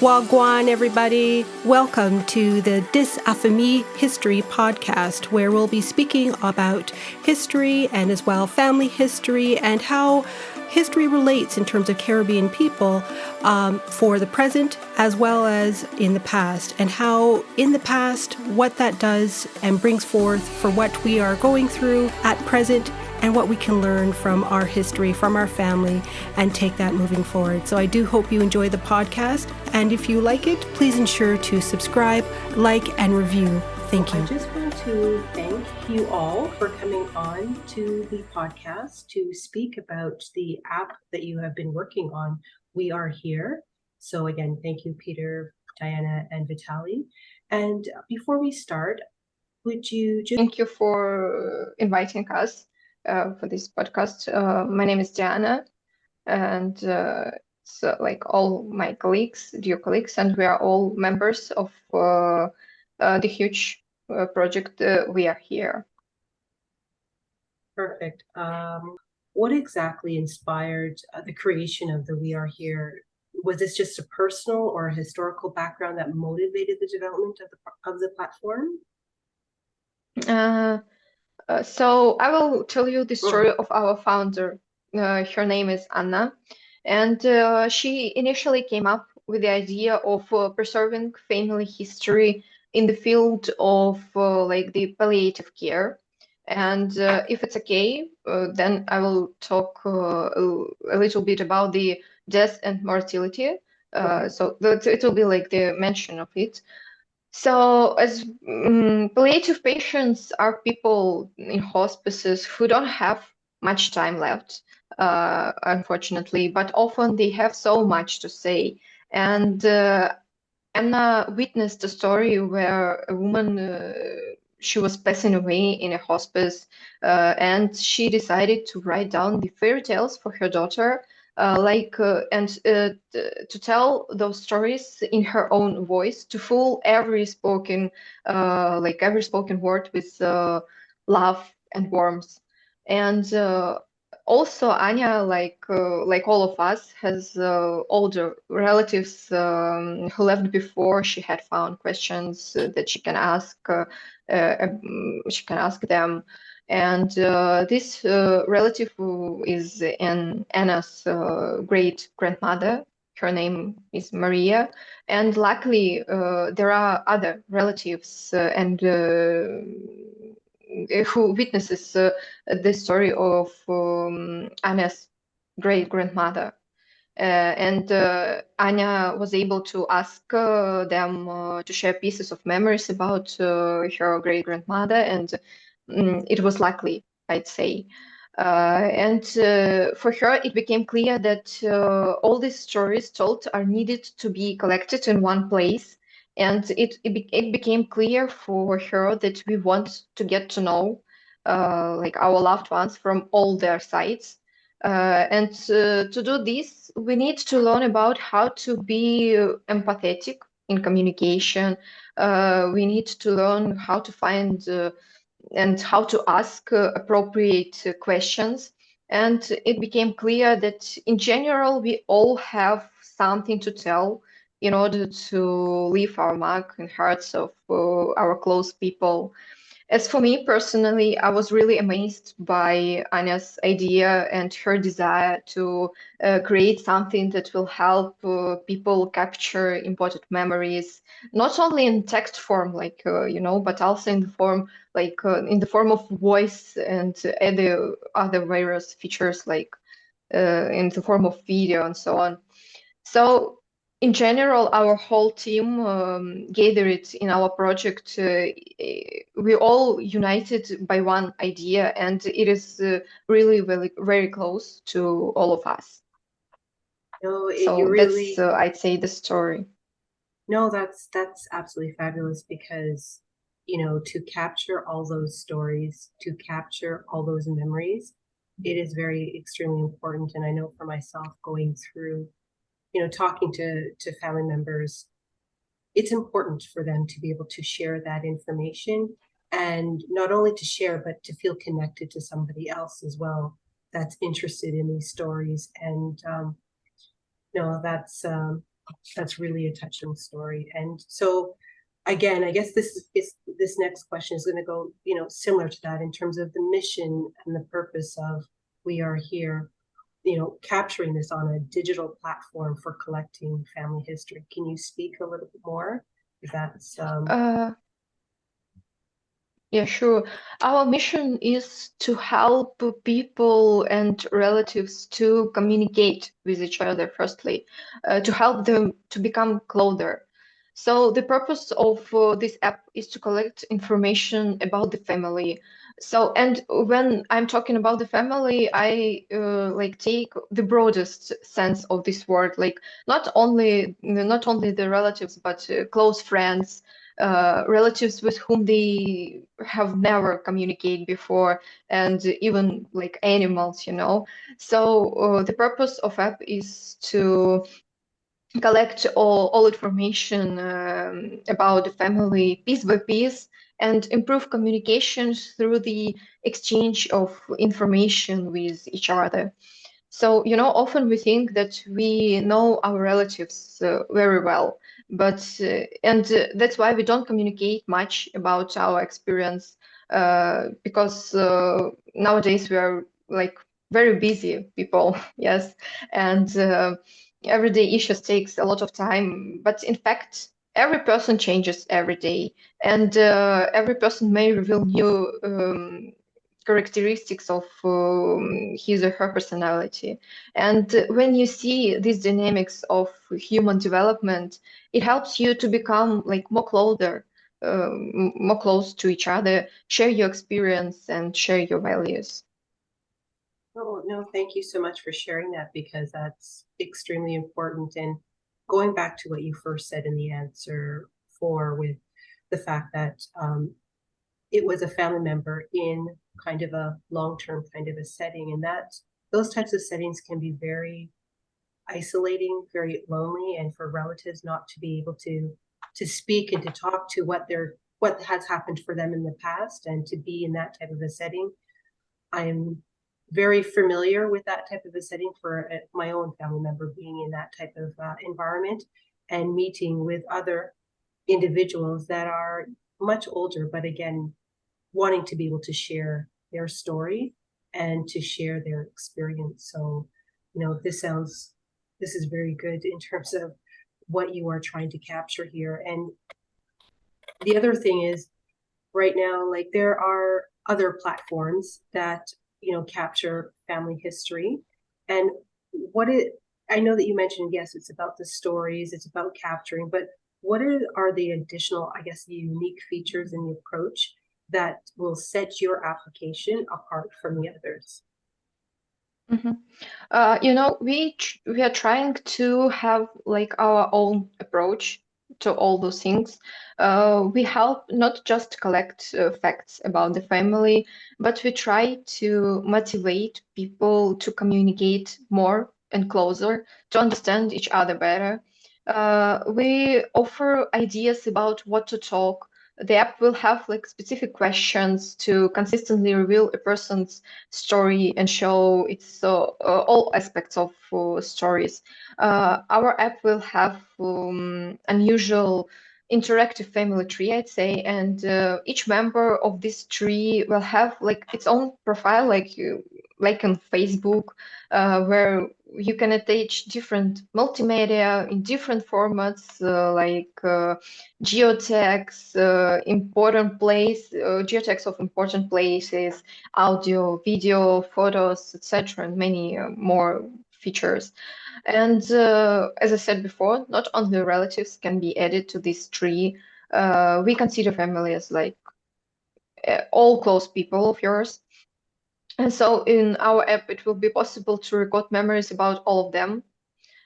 Wagwan, everybody. Welcome to the Dis Affamie History podcast, where we'll be speaking about history and as well family history and how history relates in terms of Caribbean people for the present as well as in the past, and how in the past, what that does and brings forth for what we are going through at present and what we can learn from our history, from our family, and take that moving forward. So I do hope you enjoy the podcast. And if you like it, please ensure to subscribe, like, and review. Thank you. I just want to thank you all for coming on to the podcast to speak about the app that you have been working on, We Are Here. So again, thank you, Peter, Diana, and Vitaly. And before we start, would you just... Thank you for inviting us for this podcast. My name is Diana, and so like all my colleagues, dear colleagues, and we are all members of the huge project We Are Here. Perfect. What exactly inspired the creation of the We Are Here? Was this just a personal or a historical background that motivated the development of the platform? So I will tell you the story of our founder. Her name is Anna, and she initially came up with the idea of preserving family history in the field of like the palliative care. And if it's okay, then I will talk a little bit about the death and mortality. So it will be like the mention of it. So, as palliative patients are people in hospices who don't have much time left, unfortunately, but often they have so much to say. And Anna witnessed a story where a woman, she was passing away in a hospice, and she decided to write down the fairy tales for her daughter, and to tell those stories in her own voice, to fool every spoken word with love and warmth. And also Anya, like all of us, has older relatives who left before she had found questions that she can ask. She can ask them, and this relative is Anna's great grandmother. Her name is Maria, and luckily there are other relatives and who witnesses the story of Anna's great grandmother. And Anya was able to ask them to share pieces of memories about her great grandmother, and it was likely, I'd say. And for her, it became clear that all these stories told are needed to be collected in one place. And it became clear for her that we want to get to know like our loved ones from all their sides. And to do this, we need to learn about how to be empathetic in communication. We need to learn how to find and how to ask appropriate questions. And it became clear that in general, we all have something to tell in order to leave our mark in hearts of our close people. As for me personally, I was really amazed by Anya's idea and her desire to create something that will help people capture important memories, not only in text form, but also in the form, in the form of voice and other various features, like in the form of video and so on. So in general, our whole team gathered in our project. We all united by one idea, and it is really very, very close to all of us. No, So that's, I'd say, the story. No, that's absolutely fabulous, because to capture all those stories, to capture all those memories, it is very extremely important. And I know for myself, going through talking to family members, it's important for them to be able to share that information, and not only to share, but to feel connected to somebody else as well that's interested in these stories. And no, that's that's really a touching story. And so again, I guess this next question is going to go, similar to that in terms of the mission and the purpose of We Are Here, capturing this on a digital platform for collecting family history. Can you speak a little bit more? If that's Yeah, sure. Our mission is to help people and relatives to communicate with each other, firstly, to help them to become closer. So the purpose of this app is to collect information about the family. So, and when I'm talking about the family, I like take the broadest sense of this word, like not only the relatives, but close friends, relatives with whom they have never communicated before, and even like animals. So the purpose of app is to collect all information about the family piece by piece and improve communications through the exchange of information with each other. So, often we think that we know our relatives very well, but that's why we don't communicate much about our experience, because nowadays we are like very busy people, yes, and everyday issues takes a lot of time. But in fact, every person changes every day, and every person may reveal new characteristics of his or her personality. And when you see these dynamics of human development, it helps you to become like more close to each other, share your experience and share your values. Oh, no, thank you so much for sharing that, because that's extremely important. And going back to what you first said in the answer for, with the fact that it was a family member in kind of a long-term kind of a setting, and that those types of settings can be very isolating, very lonely, and for relatives not to be able to speak and to talk to what has happened for them in the past, and to be in that type of a setting. I'm very familiar with that type of a setting for my own family member being in that type of environment, and meeting with other individuals that are much older, but again, wanting to be able to share their story and to share their experience. So, this is very good in terms of what you are trying to capture here. And the other thing is, right now, like, there are other platforms that capture family history. And I know that you mentioned, yes, it's about the stories, it's about capturing, but what are the additional, I guess, the unique features in the approach that will set your application apart from the others? We are trying to have like our own approach to all those things. We help not just collect facts about the family, but we try to motivate people to communicate more and closer, to understand each other better. We offer ideas about what to talk. The app will have like specific questions to consistently reveal a person's story and show its all aspects of stories. Our app will have unusual interactive family tree, I'd say, and each member of this tree will have like its own profile, like on Facebook, where you can attach different multimedia in different formats, like geotags, geotags of important places, audio, video, photos, etc., and many more features. And as I said before, not only relatives can be added to this tree. We consider family as like all close people of yours. And so in our app, it will be possible to record memories about all of them.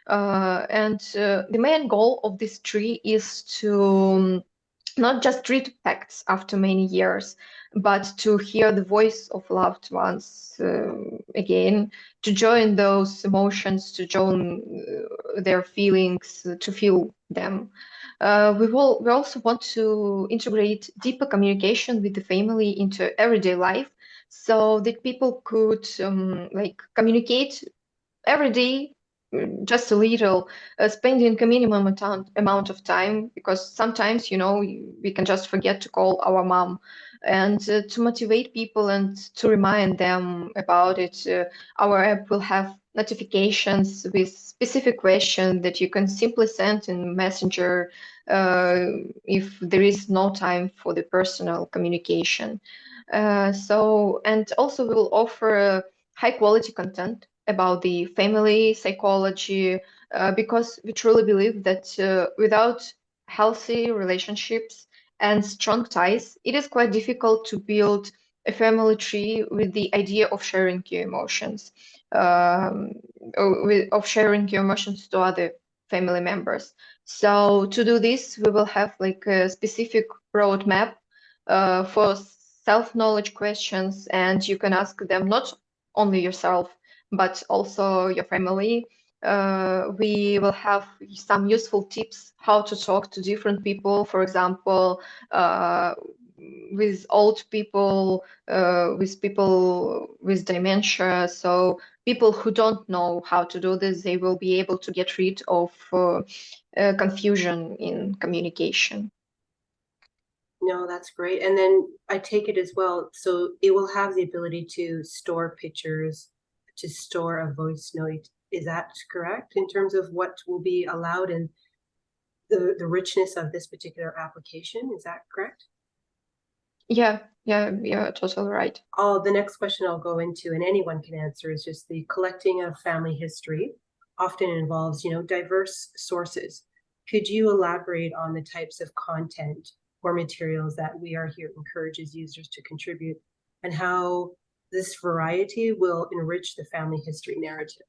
And the main goal of this tree is to not just read facts after many years, but to hear the voice of loved ones again, to join those emotions, to join their feelings, to feel them. We also want to integrate deeper communication with the family into everyday life, so that people could like communicate every day just a little, spending a minimum amount of time, because sometimes, we can just forget to call our mom, and to motivate people and to remind them about it. Our app will have notifications with specific questions that you can simply send in Messenger if there is no time for the personal communication. And also we will offer high quality content about the family psychology, because we truly believe that without healthy relationships and strong ties, it is quite difficult to build a family tree with the idea of sharing your emotions, of sharing your emotions to other family members. So to do this, we will have like a specific roadmap for self-knowledge questions, and you can ask them not only yourself, but also your family. We will have some useful tips how to talk to different people, for example, with old people, with people with dementia. So people who don't know how to do this, they will be able to get rid of confusion in communication. No, that's great. And then I take it as well. So it will have the ability to store pictures, to store a voice note. Is that correct in terms of what will be allowed in the richness of this particular application? Is that correct? Yeah, totally right. The next question I'll go into, and anyone can answer, is just the collecting of family history often involves, diverse sources. Could you elaborate on the types of content or materials that We Are Here encourages users to contribute, and how this variety will enrich the family history narrative?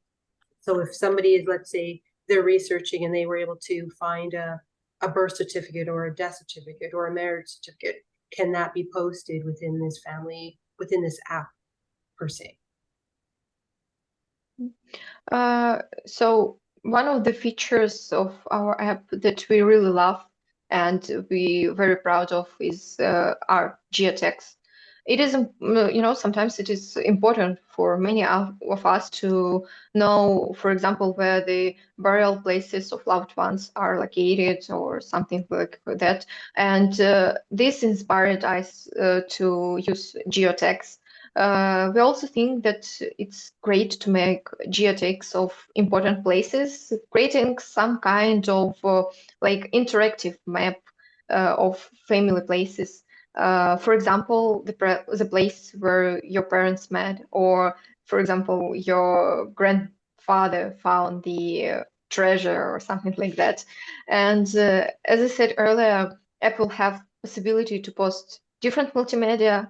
So if somebody is, let's say, they're researching and they were able to find a birth certificate or a death certificate or a marriage certificate, can that be posted within this app per se? So one of the features of our app that we really love and we very proud of is our geotags. It is, sometimes it is important for many of us to know, for example, where the burial places of loved ones are located or something like that. And this inspired us to use geotags. We also think that it's great to make geotags of important places, creating some kind of like interactive map of family places. For example, the place where your parents met, or for example, your grandfather found the treasure or something like that. And as I said earlier, Apple have possibility to post different multimedia,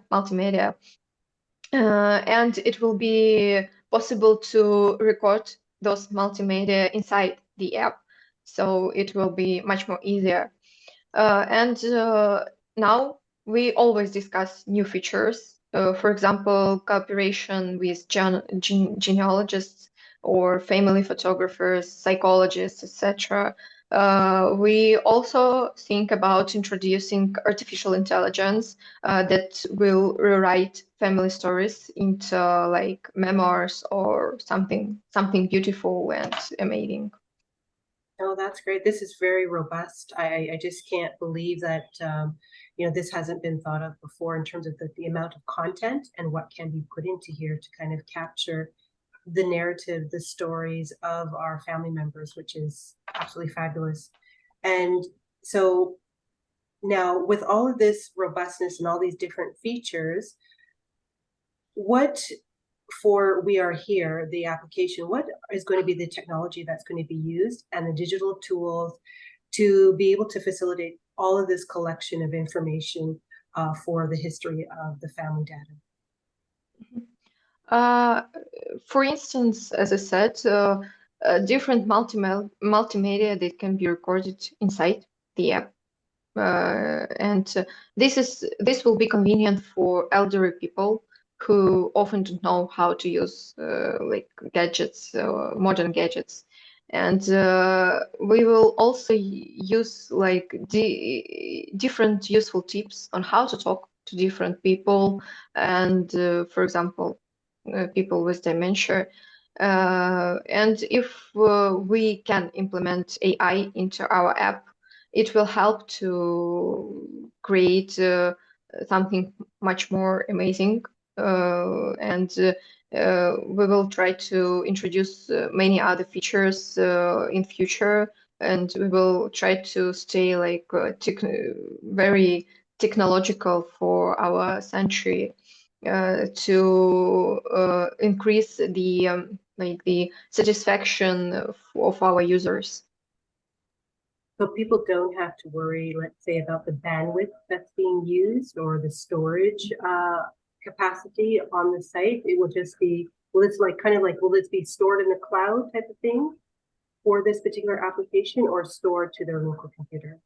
and it will be possible to record those multimedia inside the app. So it will be much more easier. And now we always discuss new features. For example, cooperation with genealogists or family photographers, psychologists, etc. We also think about introducing artificial intelligence that will rewrite family stories into like memoirs or something beautiful and amazing. Oh, that's great. This is very robust. I just can't believe that this hasn't been thought of before in terms of the amount of content and what can be put into here to kind of capture the narrative, the stories of our family members, which is absolutely fabulous. And so now, with all of this robustness and all these different features, what for We Are Here, the application, what is going to be the technology that's going to be used and the digital tools to be able to facilitate all of this collection of information for the history of the family data? For instance, as I said, different multimedia that can be recorded inside the app. And this will be convenient for elderly people who often don't know how to use like gadgets, modern gadgets. And we will also use like different useful tips on how to talk to different people. And for example, people with dementia. And if we can implement AI into our app, it will help to create something much more amazing. And we will try to introduce many other features in future, and we will try to stay like very technological for our century, to increase the like the satisfaction of our users. So people don't have to worry, let's say, about the bandwidth that's being used or the storage capacity on the site. It will just be, will this like kind of like, will this be stored in the cloud type of thing for this particular application, or stored to their local computer?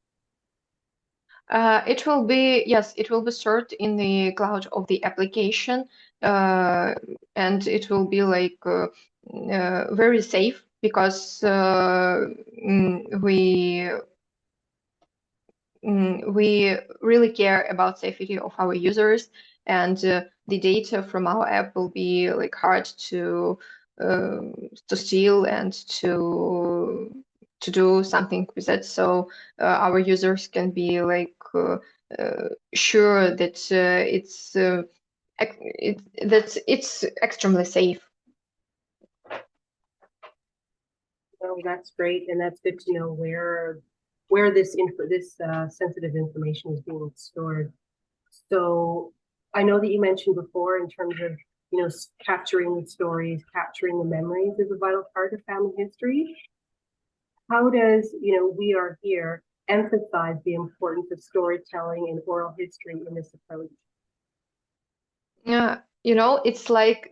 It will be, yes, it will be stored in the cloud of the application, and it will be like very safe, because we really care about safety of our users, and the data from our app will be like hard to steal and to do something with it. So our users can be like sure that that it's extremely safe. Oh, that's great, and that's good to know where this sensitive information is being stored. So I know that you mentioned before, in terms of capturing the stories, capturing the memories is a vital part of family history. How does We Are Here emphasize the importance of storytelling and oral history in this approach? Yeah, it's like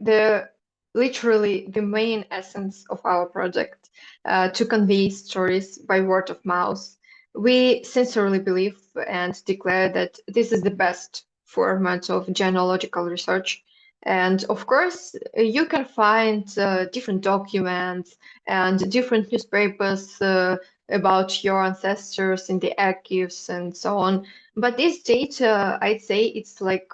literally the main essence of our project, to convey stories by word of mouth. We sincerely believe and declare that this is the best format of genealogical research. And of course, you can find different documents and different newspapers about your ancestors in the archives and so on. But this data, I'd say, it's like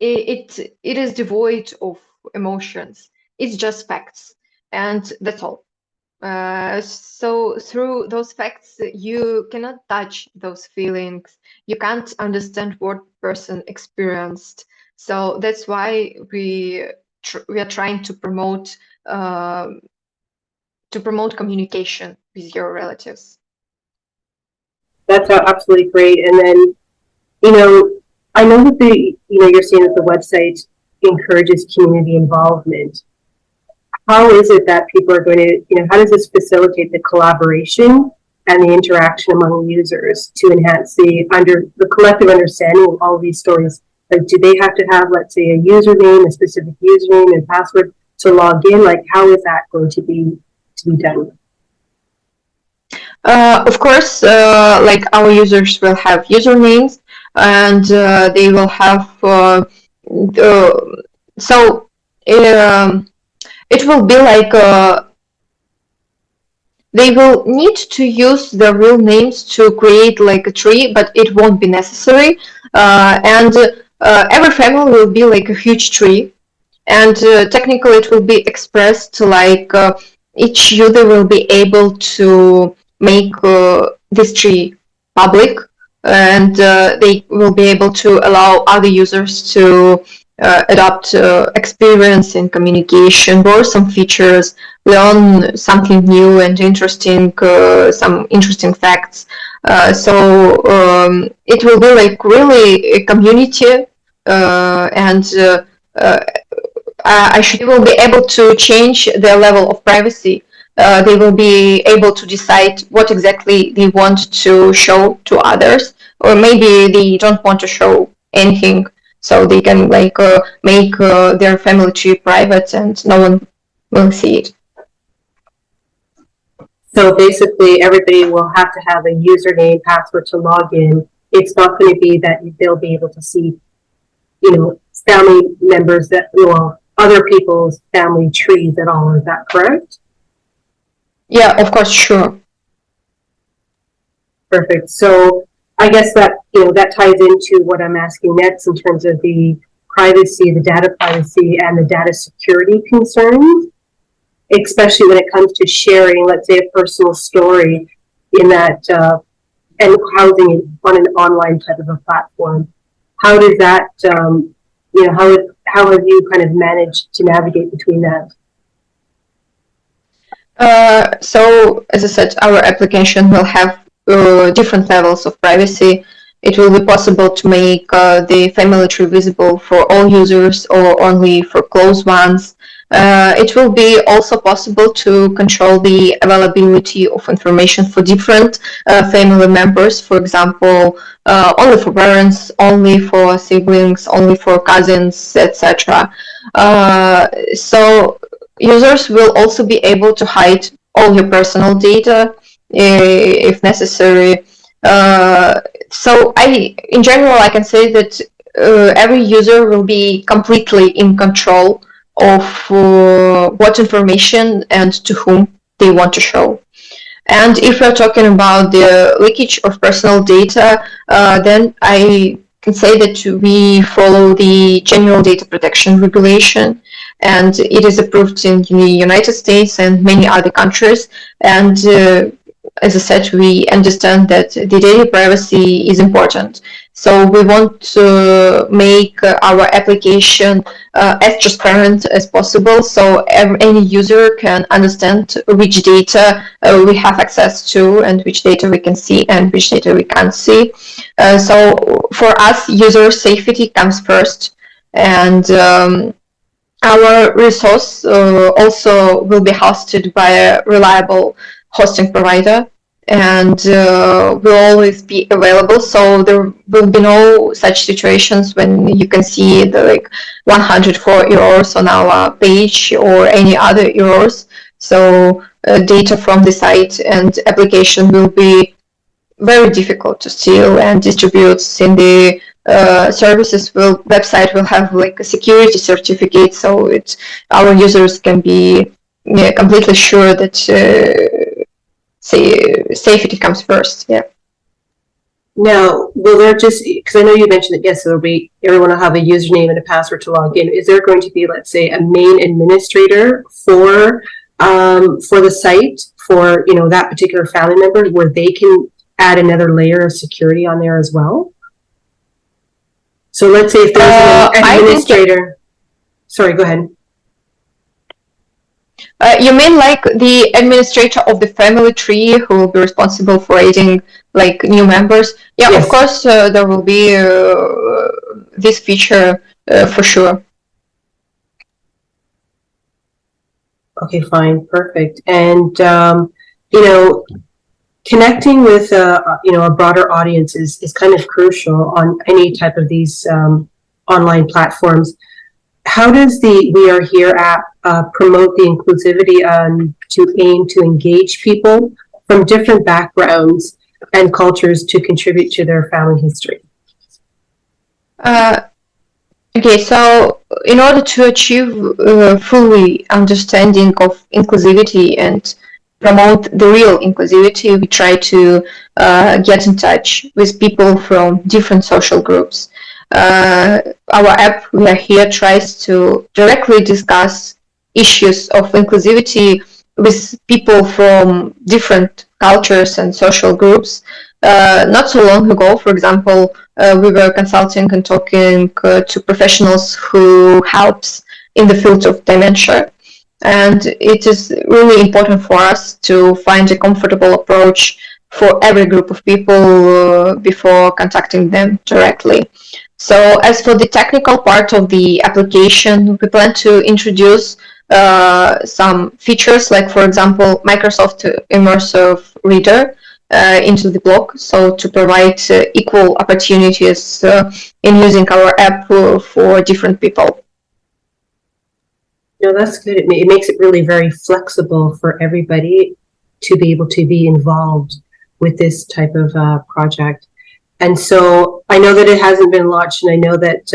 it is devoid of emotions. It's just facts, and that's all. So through those facts, you cannot touch those feelings. You can't understand what person experienced. So that's why we are trying to promote communication with your relatives. That's absolutely great. And then, I know that you're saying that the website encourages community involvement. How is it that people are going to, how does this facilitate the collaboration and the interaction among users to enhance the collective understanding of all of these stories? Like, do they have to have, let's say, a username, a specific username and password to log in? Like, how is that going to be done? Of course, like our users will have usernames, and they will have so it will be like they will need to use their real names to create like a tree, but it won't be necessary. And every family will be like a huge tree, and technically it will be expressed like each user will be able to make this tree public, and they will be able to allow other users to adopt experience in communication, borrow some features, learn something new and interesting, some interesting facts. So it will be like really a community, and they will be able to change their level of privacy. They will be able to decide what exactly they want to show to others, or maybe they don't want to show anything, so they can like make their family tree private and no one will see it. So basically, everybody will have to have a username, password to log in. It's not going to be that they'll be able to see, family members other people's family trees at all. Is that correct? Yeah, of course, sure. Perfect. So I guess that that ties into what I'm asking next in terms of the privacy, the data privacy, and the data security concerns. especially when it comes to sharing, let's say, a personal story in that and housing it on an online type of a platform. How does that, how have you kind of managed to navigate between that? So, as I said, our application will have different levels of privacy. It will be possible to make the family tree visible for all users or only for close ones. It will be also possible to control the availability of information for different family members, for example, only for parents, only for siblings, only for cousins, etc. So users will also be able to hide all your personal data if necessary. So in general, I can say that every user will be completely in control of what information and to whom they want to show. And if we're talking about the leakage of personal data, then I can say that we follow the General Data Protection Regulation, and it is approved in the United States and many other countries. And as I said, we understand that the data privacy is important. So we want to make our application as transparent as possible, so any user can understand which data we have access to and which data we can see and which data we can't see. So for us, user safety comes first, and our resource also will be hosted by a reliable hosting provider, and will always be available. So there will be no such situations when you can see the 104 errors on our page or any other errors. So data from the site and application will be very difficult to steal and distribute. In the website will have a security certificate, so our users can be completely sure that safety comes first. Yeah. Now, will there just, because I know you mentioned that, yes, everyone will have a username and a password to log in. Is there going to be, let's say, a main administrator for the site for, that particular family member, where they can add another layer of security on there as well? So let's say if there's an administrator. Sorry, go ahead. You mean like the administrator of the family tree who will be responsible for adding new members? Yeah, yes. Of course, there will be this feature for sure. Okay, fine, perfect. And connecting with a broader audience is kind of crucial on any type of these online platforms. How does the We Are Here app promote the inclusivity to aim to engage people from different backgrounds and cultures to contribute to their family history? Okay, so in order to achieve fully understanding of inclusivity and promote the real inclusivity, we try to get in touch with people from different social groups. Our app, We Are Here, tries to directly discuss issues of inclusivity with people from different cultures and social groups. Not so long ago, for example, we were consulting and talking to professionals who helps in the field of dementia. And it is really important for us to find a comfortable approach for every group of people before contacting them directly. So as for the technical part of the application, we plan to introduce some features, like, for example, Microsoft Immersive Reader into the blog, so to provide equal opportunities in using our app for different people. No, that's good. It makes it really very flexible for everybody to be able to be involved with this type of project. And so I know that it hasn't been launched, and I know that,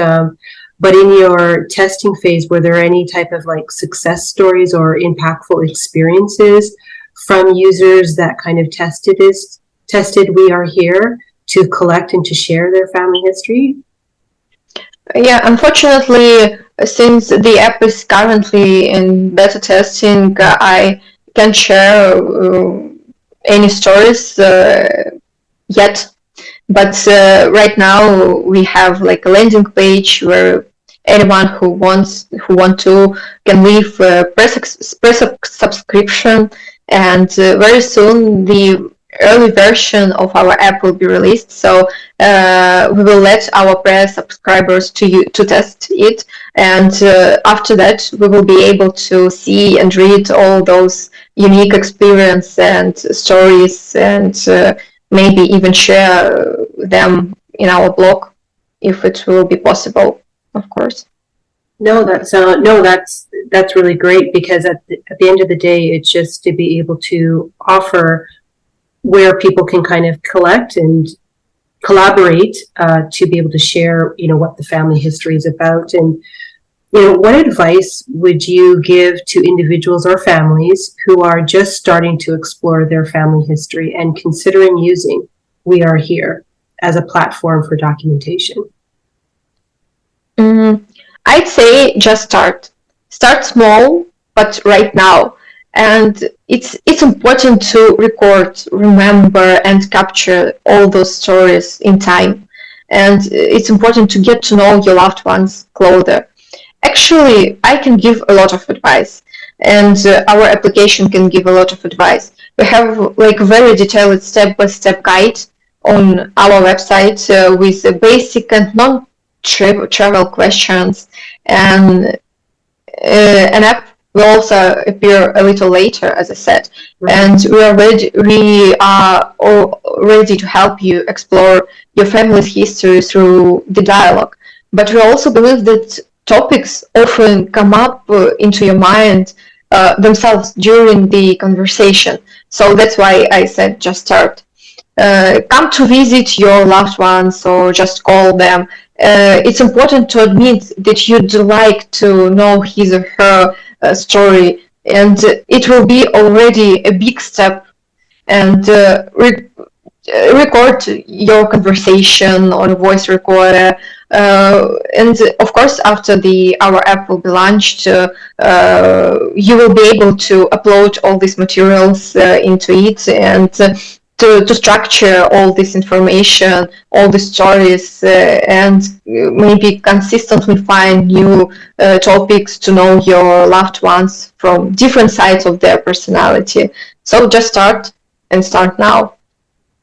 but in your testing phase, were there any type of success stories or impactful experiences from users that kind of tested We Are Here to collect and to share their family history? Yeah, unfortunately, since the app is currently in beta testing, I can't share any stories yet. But right now we have like a landing page where anyone who want to can leave press a subscription, and very soon the early version of our app will be released. So we will let our press subscribers to test it, and after that we will be able to see and read all those unique experience and stories, and maybe even share them in our blog if it will be possible, of course. No, that's really great, because at the end of the day, it's just to be able to offer where people can kind of collect and collaborate to be able to share, what the family history is about. And, what advice would you give to individuals or families who are just starting to explore their family history and considering using We Are Here as a platform for documentation? I'd say just start small, but right now. And it's important to record, remember, and capture all those stories in time. And it's important to get to know your loved ones closer. Actually, I can give a lot of advice, and our application can give a lot of advice. We have like a very detailed step-by-step guide on our website with basic and non-trivial questions, and an app will also appear a little later, as I said. And we are all ready to help you explore your family's history through the dialogue. But we also believe that topics often come up into your mind themselves during the conversation. So that's why I said just start. Come to visit your loved ones or just call them. It's important to admit that you'd like to know his or her story, and it will be already a big step. And record your conversation on a voice recorder. And of course, after our app will be launched, you will be able to upload all these materials into it, and to structure all this information, all the stories, and maybe consistently find new topics to know your loved ones from different sides of their personality. So just start, and start now.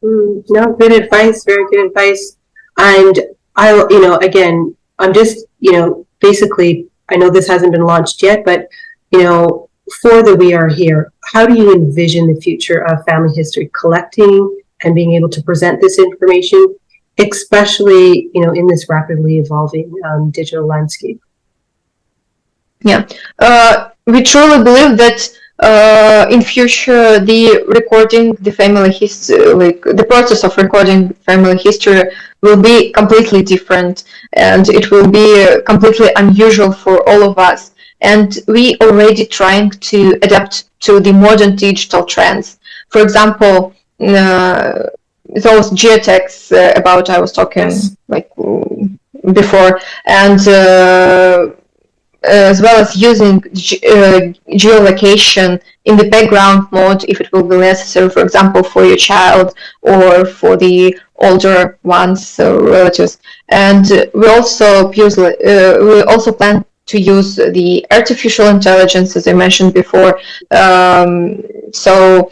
No, good advice, very good advice. And again, I'm just, basically, I know this hasn't been launched yet, but, for the We Are Here, how do you envision the future of family history collecting and being able to present this information, especially, in this rapidly evolving digital landscape? Yeah, we truly believe that in future the family history, like the process of recording family history, will be completely different, and it will be completely unusual for all of us. And we already trying to adapt to the modern digital trends. For example, those geotags about I was talking like before, and as well as using geolocation in the background mode if it will be necessary, for example, for your child or for the older ones, so relatives. And we also plan to use the artificial intelligence, as I mentioned before. So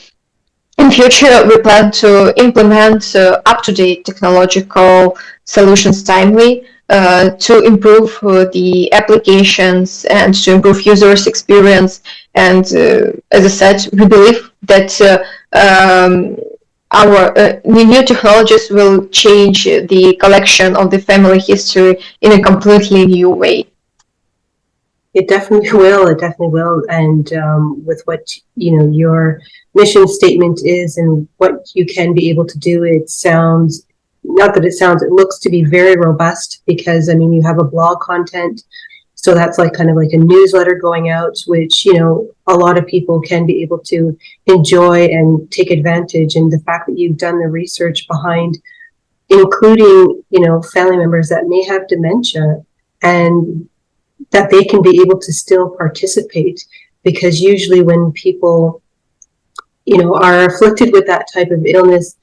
in future, we plan to implement up-to-date technological solutions timely to improve the applications and to improve users' experience. And as I said, we believe that our new technologies will change the collection of the family history in a completely new way. It definitely will. It definitely will. And with what your mission statement is and what you can be able to do, it looks to be very robust, because you have a blog content, so that's kind of like a newsletter going out, which a lot of people can be able to enjoy and take advantage. And the fact that you've done the research behind including family members that may have dementia, and that they can be able to still participate, because usually when people, are afflicted with that type of illness,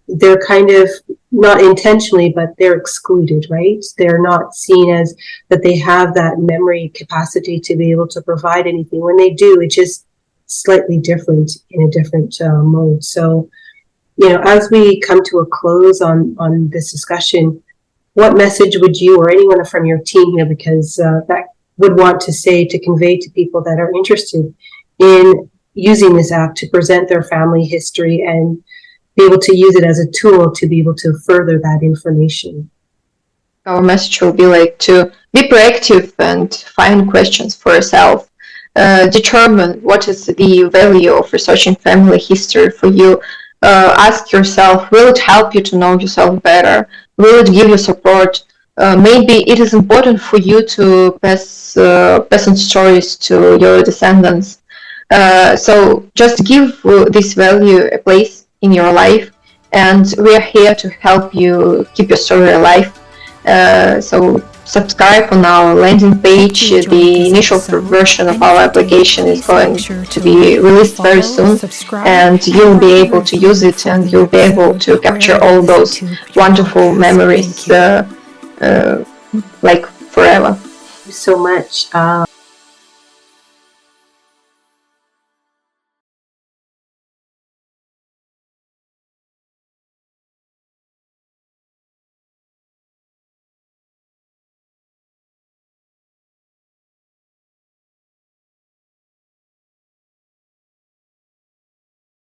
they're kind of not intentionally, but they're excluded, right? They're not seen as that they have that memory capacity to be able to provide anything. When they do, it's just slightly different in a different mode. So, as we come to a close on this discussion, what message would you or anyone from your team here, because that would want to say, to convey to people that are interested in using this app to present their family history and be able to use it as a tool to be able to further that information? Our message will be like to be proactive and find questions for yourself. Determine what is the value of researching family history for you. Ask yourself, will it help you to know yourself better? Will it give you support? Maybe it is important for you to pass on stories to your descendants. So just give this value a place in your life, and we are here to help you keep your story alive. So subscribe on our landing page. The initial version of our application is going to be released very soon, and you'll be able to use it, and you'll be able to capture all those wonderful memories like forever. Thank you so much.